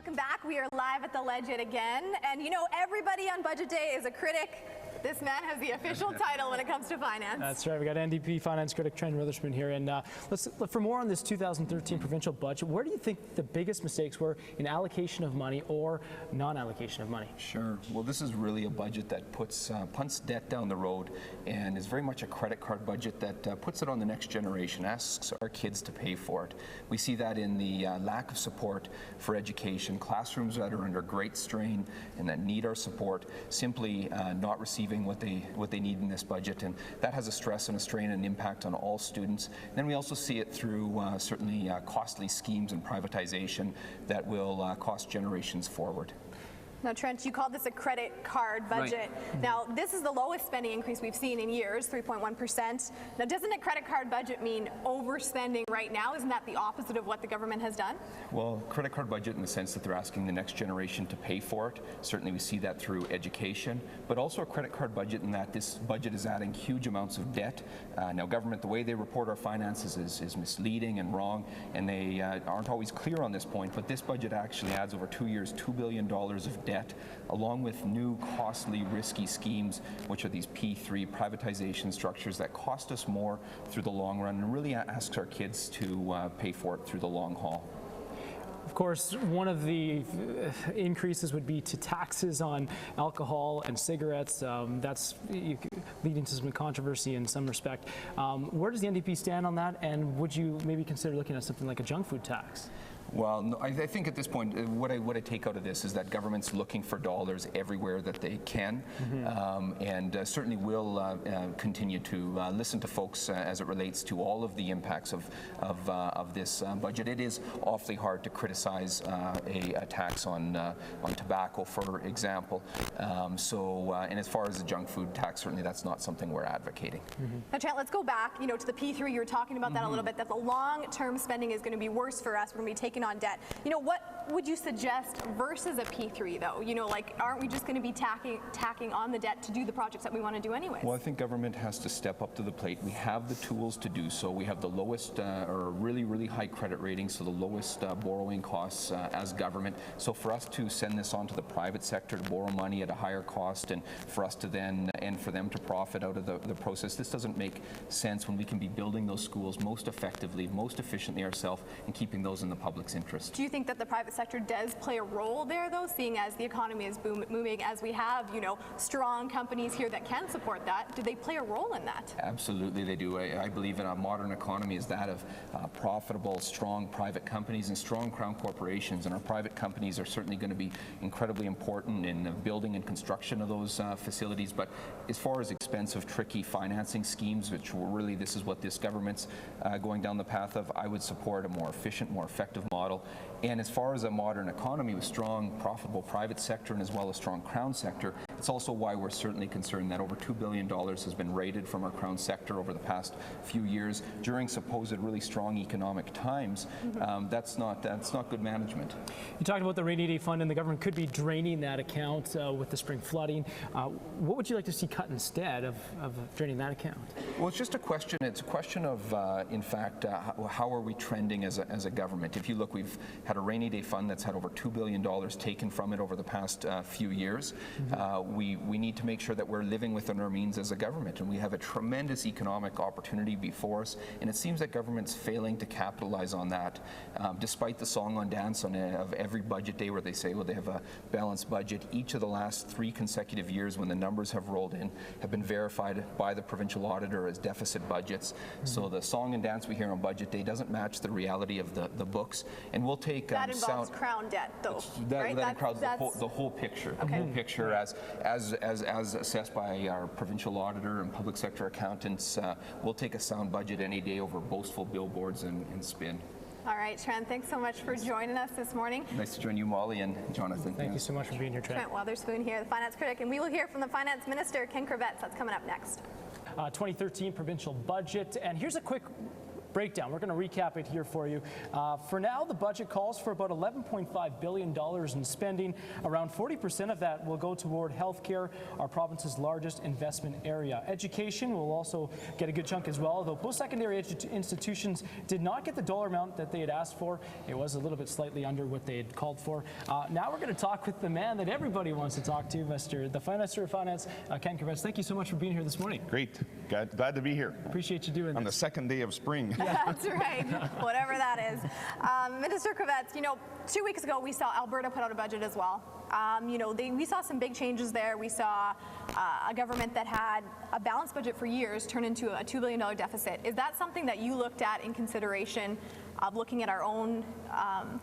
Welcome back. We are live at the Ledge yet again. And you know, everybody on budget day is a critic. This man has the official title when it comes to finance. That's right. We got NDP finance critic Trent Witherspoon here. And for more on this 2013 provincial budget, where do you think the biggest mistakes were in allocation of money or non-allocation of money? Sure. Well, this is really a budget that punts debt down the road and is very much a credit card budget that puts it on the next generation, asks our kids to pay for it. We see that in the lack of support for education, classrooms that are under great strain and that need our support, simply not receiving what they need in this budget, and that has a stress and a strain and an impact on all students. Then we also see it through certainly costly schemes and privatization that will cost generations forward. Now, Trent, you called this a credit card budget. Right. Now, this is the lowest spending increase we've seen in years, 3.1%. Now, doesn't a credit card budget mean overspending right now? Isn't that the opposite of what the government has done? Well, credit card budget in the sense that they're asking the next generation to pay for it. Certainly we see that through education, but also a credit card budget in that this budget is adding huge amounts of debt. Now, government, the way they report our finances is misleading and wrong, and they aren't always clear on this point, but this budget actually adds over 2 years $2 billion of debt, along with new costly, risky schemes, which are these P3 privatization structures that cost us more through the long run and really asks our kids to pay for it through the long haul. Of course, one of the increases would be to taxes on alcohol and cigarettes. That's leading to some controversy in some respect. Where does the NDP stand on that, and would you maybe consider looking at something like a junk food tax? Well, no, I think at this point, what I take out of this is that government's looking for dollars everywhere that they can, and certainly will continue to listen to folks as it relates to all of the impacts of this budget. It is awfully hard to criticize a tax on tobacco, for example. And as far as the junk food tax, certainly that's not something we're advocating. Now, Trent, let's go back, to the P3. You were talking about that a little bit, that the long-term spending is going to be worse for us when we take on debt. What would you suggest versus a P3 though? Aren't we just going to be tacking on the debt to do the projects that we want to do anyways? Well, I think government has to step up to the plate. We have the tools to do so. We have the lowest or really, really high credit ratings, so the lowest borrowing costs as government. So for us to send this on to the private sector to borrow money at a higher cost and for us to then, and for them to profit out of the process, this doesn't make sense when we can be building those schools most effectively, most efficiently ourselves and keeping those in the public's interest. Do you think that the private sector does play a role there, though, seeing as the economy is booming, as we have, strong companies here that can support that? Do they play a role in that? Absolutely, they do. I believe in a modern economy is that of profitable, strong private companies and strong crown corporations, and our private companies are certainly going to be incredibly important in the building and construction of those facilities. But as far as expensive, tricky financing schemes, which really this is what this government's going down the path of, I would support a more efficient, more effective model. And as far as a modern economy with strong, profitable private sector and as well as strong crown sector, it's also why we're certainly concerned that over $2 billion has been raided from our crown sector over the past few years during supposed really strong economic times. That's not good management. You talked about the rainy day fund, and the government could be draining that account with the spring flooding. What would you like to see cut instead of draining that account? Well, it's just a question. It's a question of, in fact, how are we trending as a government? If you look, we've had a rainy day fund that's had over $2 billion taken from it over the past few years. We need to make sure that we're living within our means as a government, and we have a tremendous economic opportunity before us, and it seems that government's failing to capitalize on that, despite the song and dance of every budget day where they say, well, they have a balanced budget. Each of the last 3 consecutive years when the numbers have rolled in have been verified by the provincial auditor as deficit budgets. So the song and dance we hear on budget day doesn't match the reality of the books, and we'll take that involves crown debt, though. That includes the whole picture. Okay. The whole picture, as assessed by our provincial auditor and public sector accountants. We'll take a sound budget any day over boastful billboards and spin. All right, Trent, thanks so much for joining us this morning. Nice to join you, Molly and Jonathan. Thank you so much for being here, Trent. Trent Witherspoon here, the finance critic, and we will hear from the finance minister, Ken Kravets. That's coming up next. 2013 provincial budget, and here's a quick breakdown. We're going to recap it here for you. For now, the budget calls for about $11.5 billion in spending. Around 40% of that will go toward healthcare, our province's largest investment area. Education will also get a good chunk as well, though post-secondary institutions did not get the dollar amount that they had asked for. It was a little bit slightly under what they had called for. Now we're going to talk with the man that everybody wants to talk to, the Minister of Finance, Ken Kravets. Thank you so much for being here this morning. Great. Glad to be here. Appreciate you doing On the this. second day of spring. That's right, whatever that is. Minister Kravets, 2 weeks ago we saw Alberta put out a budget as well. We saw some big changes there. We saw a government that had a balanced budget for years turn into a $2 billion deficit. Is that something that you looked at in consideration of looking at our own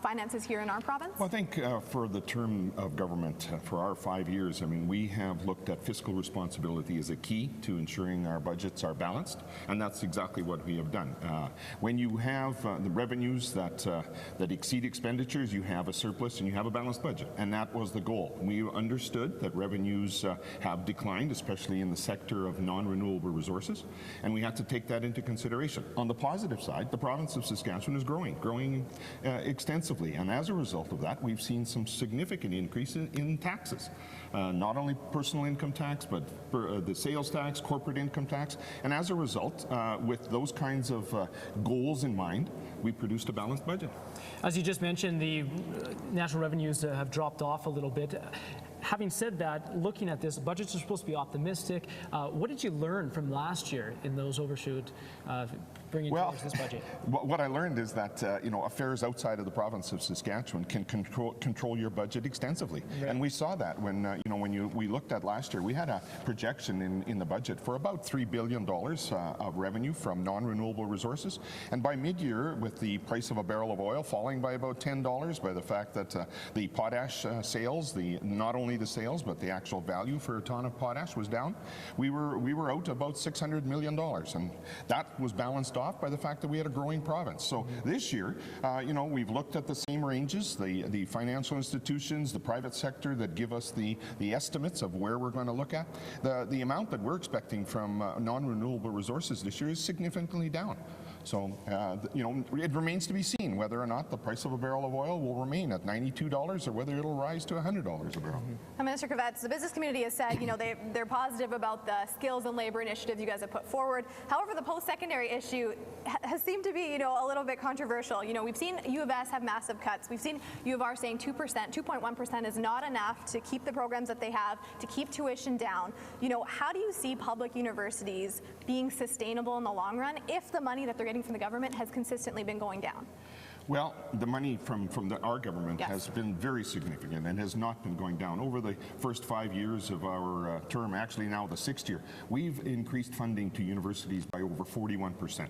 finances here in our province? Well, I think for the term of government, for our 5 years, we have looked at fiscal responsibility as a key to ensuring our budgets are balanced, and that's exactly what we have done. When you have the revenues that exceed expenditures, you have a surplus and you have a balanced budget, and that was the goal. We understood that revenues have declined, especially in the sector of non-renewable resources, and we had to take that into consideration. On the positive side, the province of Saskatchewan is growing extensively, and as a result of that, we've seen some significant increase in taxes. Not only personal income tax, but the sales tax, corporate income tax, and as a result, with those kinds of goals in mind, we produced a balanced budget. As you just mentioned, the national revenues have dropped off a little bit. Having said that, looking at this, budgets are supposed to be optimistic. What did you learn from last year in those overshoot bringing towards this budget? What I learned is that affairs outside of the province of Saskatchewan can control your budget extensively, right. And we saw that when we looked at last year. We had a projection in the budget for about $3 billion of revenue from non-renewable resources, and by mid-year, with the price of a barrel of oil falling by about $10, by the fact that the potash sales, not only the sales but the actual value for a ton of potash was down, we were out about $600 million, and that was balanced off by the fact that we had a growing province. So this year, we've looked at the same ranges, the financial institutions, the private sector that give us the estimates of where we're going to look at. The amount that we're expecting from non-renewable resources this year is significantly down. So, it remains to be seen whether or not the price of a barrel of oil will remain at $92 or whether it'll rise to $100 a barrel. Minister Kravets, the business community has said, they're positive about the skills and labor initiatives you guys have put forward. However, the post-secondary issue has seemed to be, a little bit controversial. We've seen U of S have massive cuts. We've seen U of R saying 2%, 2.1% is not enough to keep the programs that they have, to keep tuition down. How do you see public universities being sustainable in the long run if the money that they're getting from the government has consistently been going down? Well, the money from our government has been very significant and has not been going down. Over the first 5 years of our term, actually now the 6th year, we've increased funding to universities by over 41%.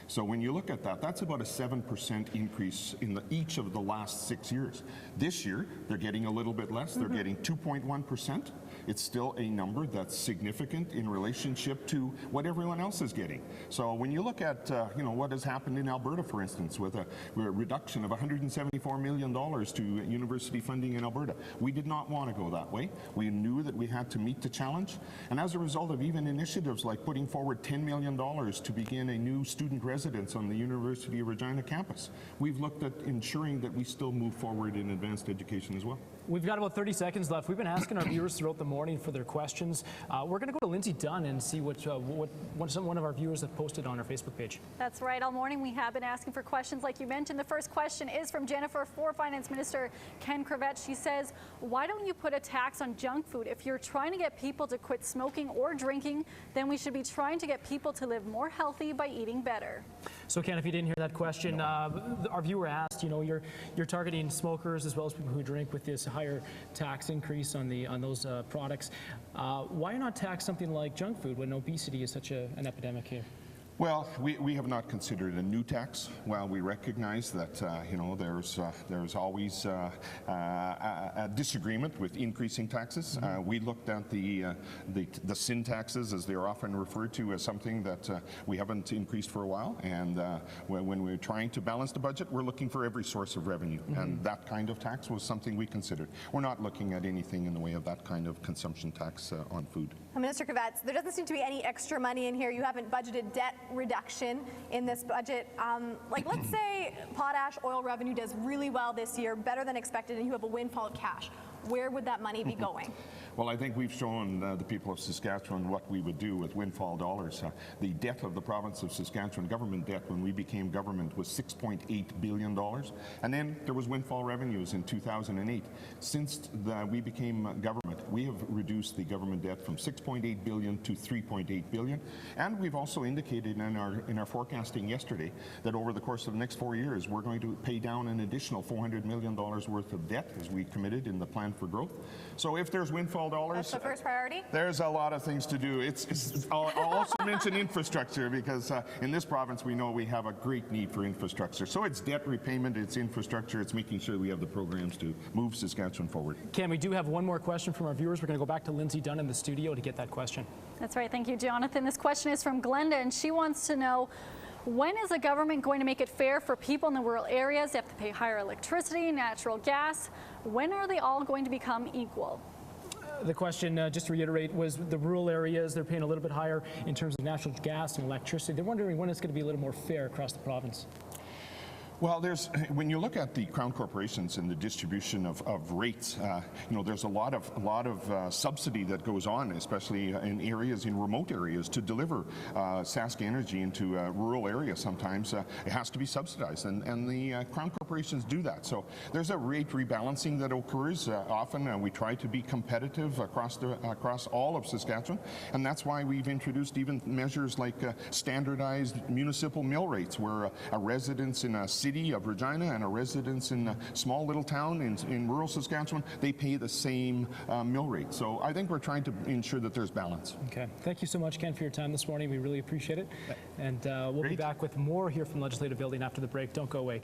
So when you look at that, that's about a 7% increase in each of the last 6 years. This year, they're getting a little bit less. They're getting 2.1%. It's still a number that's significant in relationship to what everyone else is getting. So when you look at what has happened in Alberta, for instance, with a reduction of $174 million to university funding in Alberta, we did not want to go that way. We knew that we had to meet the challenge, and as a result of even initiatives like putting forward $10 million to begin a new student residence on the University of Regina campus, we've looked at ensuring that we still move forward in advanced education as well. We've got about 30 seconds left. We've been asking our viewers throughout the morning for their questions. We're going to go to Lindsay Dunn and see what one of our viewers have posted on our Facebook page. That's right. All morning we have been asking for questions like you mentioned. The first question is from Jennifer for Finance Minister Ken Kravets. She says, why don't you put a tax on junk food? If you're trying to get people to quit smoking or drinking, then we should be trying to get people to live more healthy by eating better. So Ken, if you didn't hear that question, our viewer asked, you're targeting smokers as well as people who drink with this higher tax increase on those products. Why not tax something like junk food when obesity is such an epidemic here? Well, we have not considered a new tax. While we recognize that there's always a disagreement with increasing taxes, we looked at the sin taxes, as they are often referred to, as something that we haven't increased for a while. And when we're trying to balance the budget, we're looking for every source of revenue, and that kind of tax was something we considered. We're not looking at anything in the way of that kind of consumption tax on food. Minister Kravets, there doesn't seem to be any extra money in here. You haven't budgeted debt reduction in this budget. Like, let's say potash oil revenue does really well this year, better than expected, and you have a windfall of cash. Where would that money be going? Well, I think we've shown the people of Saskatchewan what we would do with windfall dollars. The debt of the province of Saskatchewan, government debt when we became government, was $6.8 billion. And then there was windfall revenues in 2008. Since we became government, we have reduced the government debt from $6.8 billion to $3.8 billion. And we've also indicated in our forecasting yesterday that over the course of the next 4 years, we're going to pay down an additional $400 million worth of debt as we committed in the plan for growth. So if there's windfall dollars, That's the first priority? there's a lot of things to do. I'll also mention infrastructure, because in this province we know we have a great need for infrastructure. So it's debt repayment, it's infrastructure, it's making sure we have the programs to move Saskatchewan forward. Ken, we do have one more question from our viewers. We're going to go back to Lindsay Dunn in the studio to get that question. That's right. Thank you, Jonathan. This question is from Glenda, and she wants to know, when is the government going to make it fair for people in the rural areas? They have to pay higher electricity, natural gas. When are they all going to become equal? The question, just to reiterate, was the rural areas, they're paying a little bit higher in terms of natural gas and electricity. They're wondering when it's going to be a little more fair across the province. Well, when you look at the Crown corporations and the distribution of rates, there's a lot of subsidy that goes on, especially in remote areas, to deliver Sask energy into rural areas. Sometimes it has to be subsidized, and the Crown corporations do that. So there's a rate rebalancing that occurs often. We try to be competitive across all of Saskatchewan, and that's why we've introduced even measures like standardized municipal mill rates, where a residence in a city of Regina and a residence in a small little town in rural Saskatchewan, they pay the same mill rate. So I think we're trying to ensure that there's balance. Okay. Thank you so much, Ken, for your time this morning. We really appreciate it. And we'll be back with more here from Legislative Building after the break. Don't go away.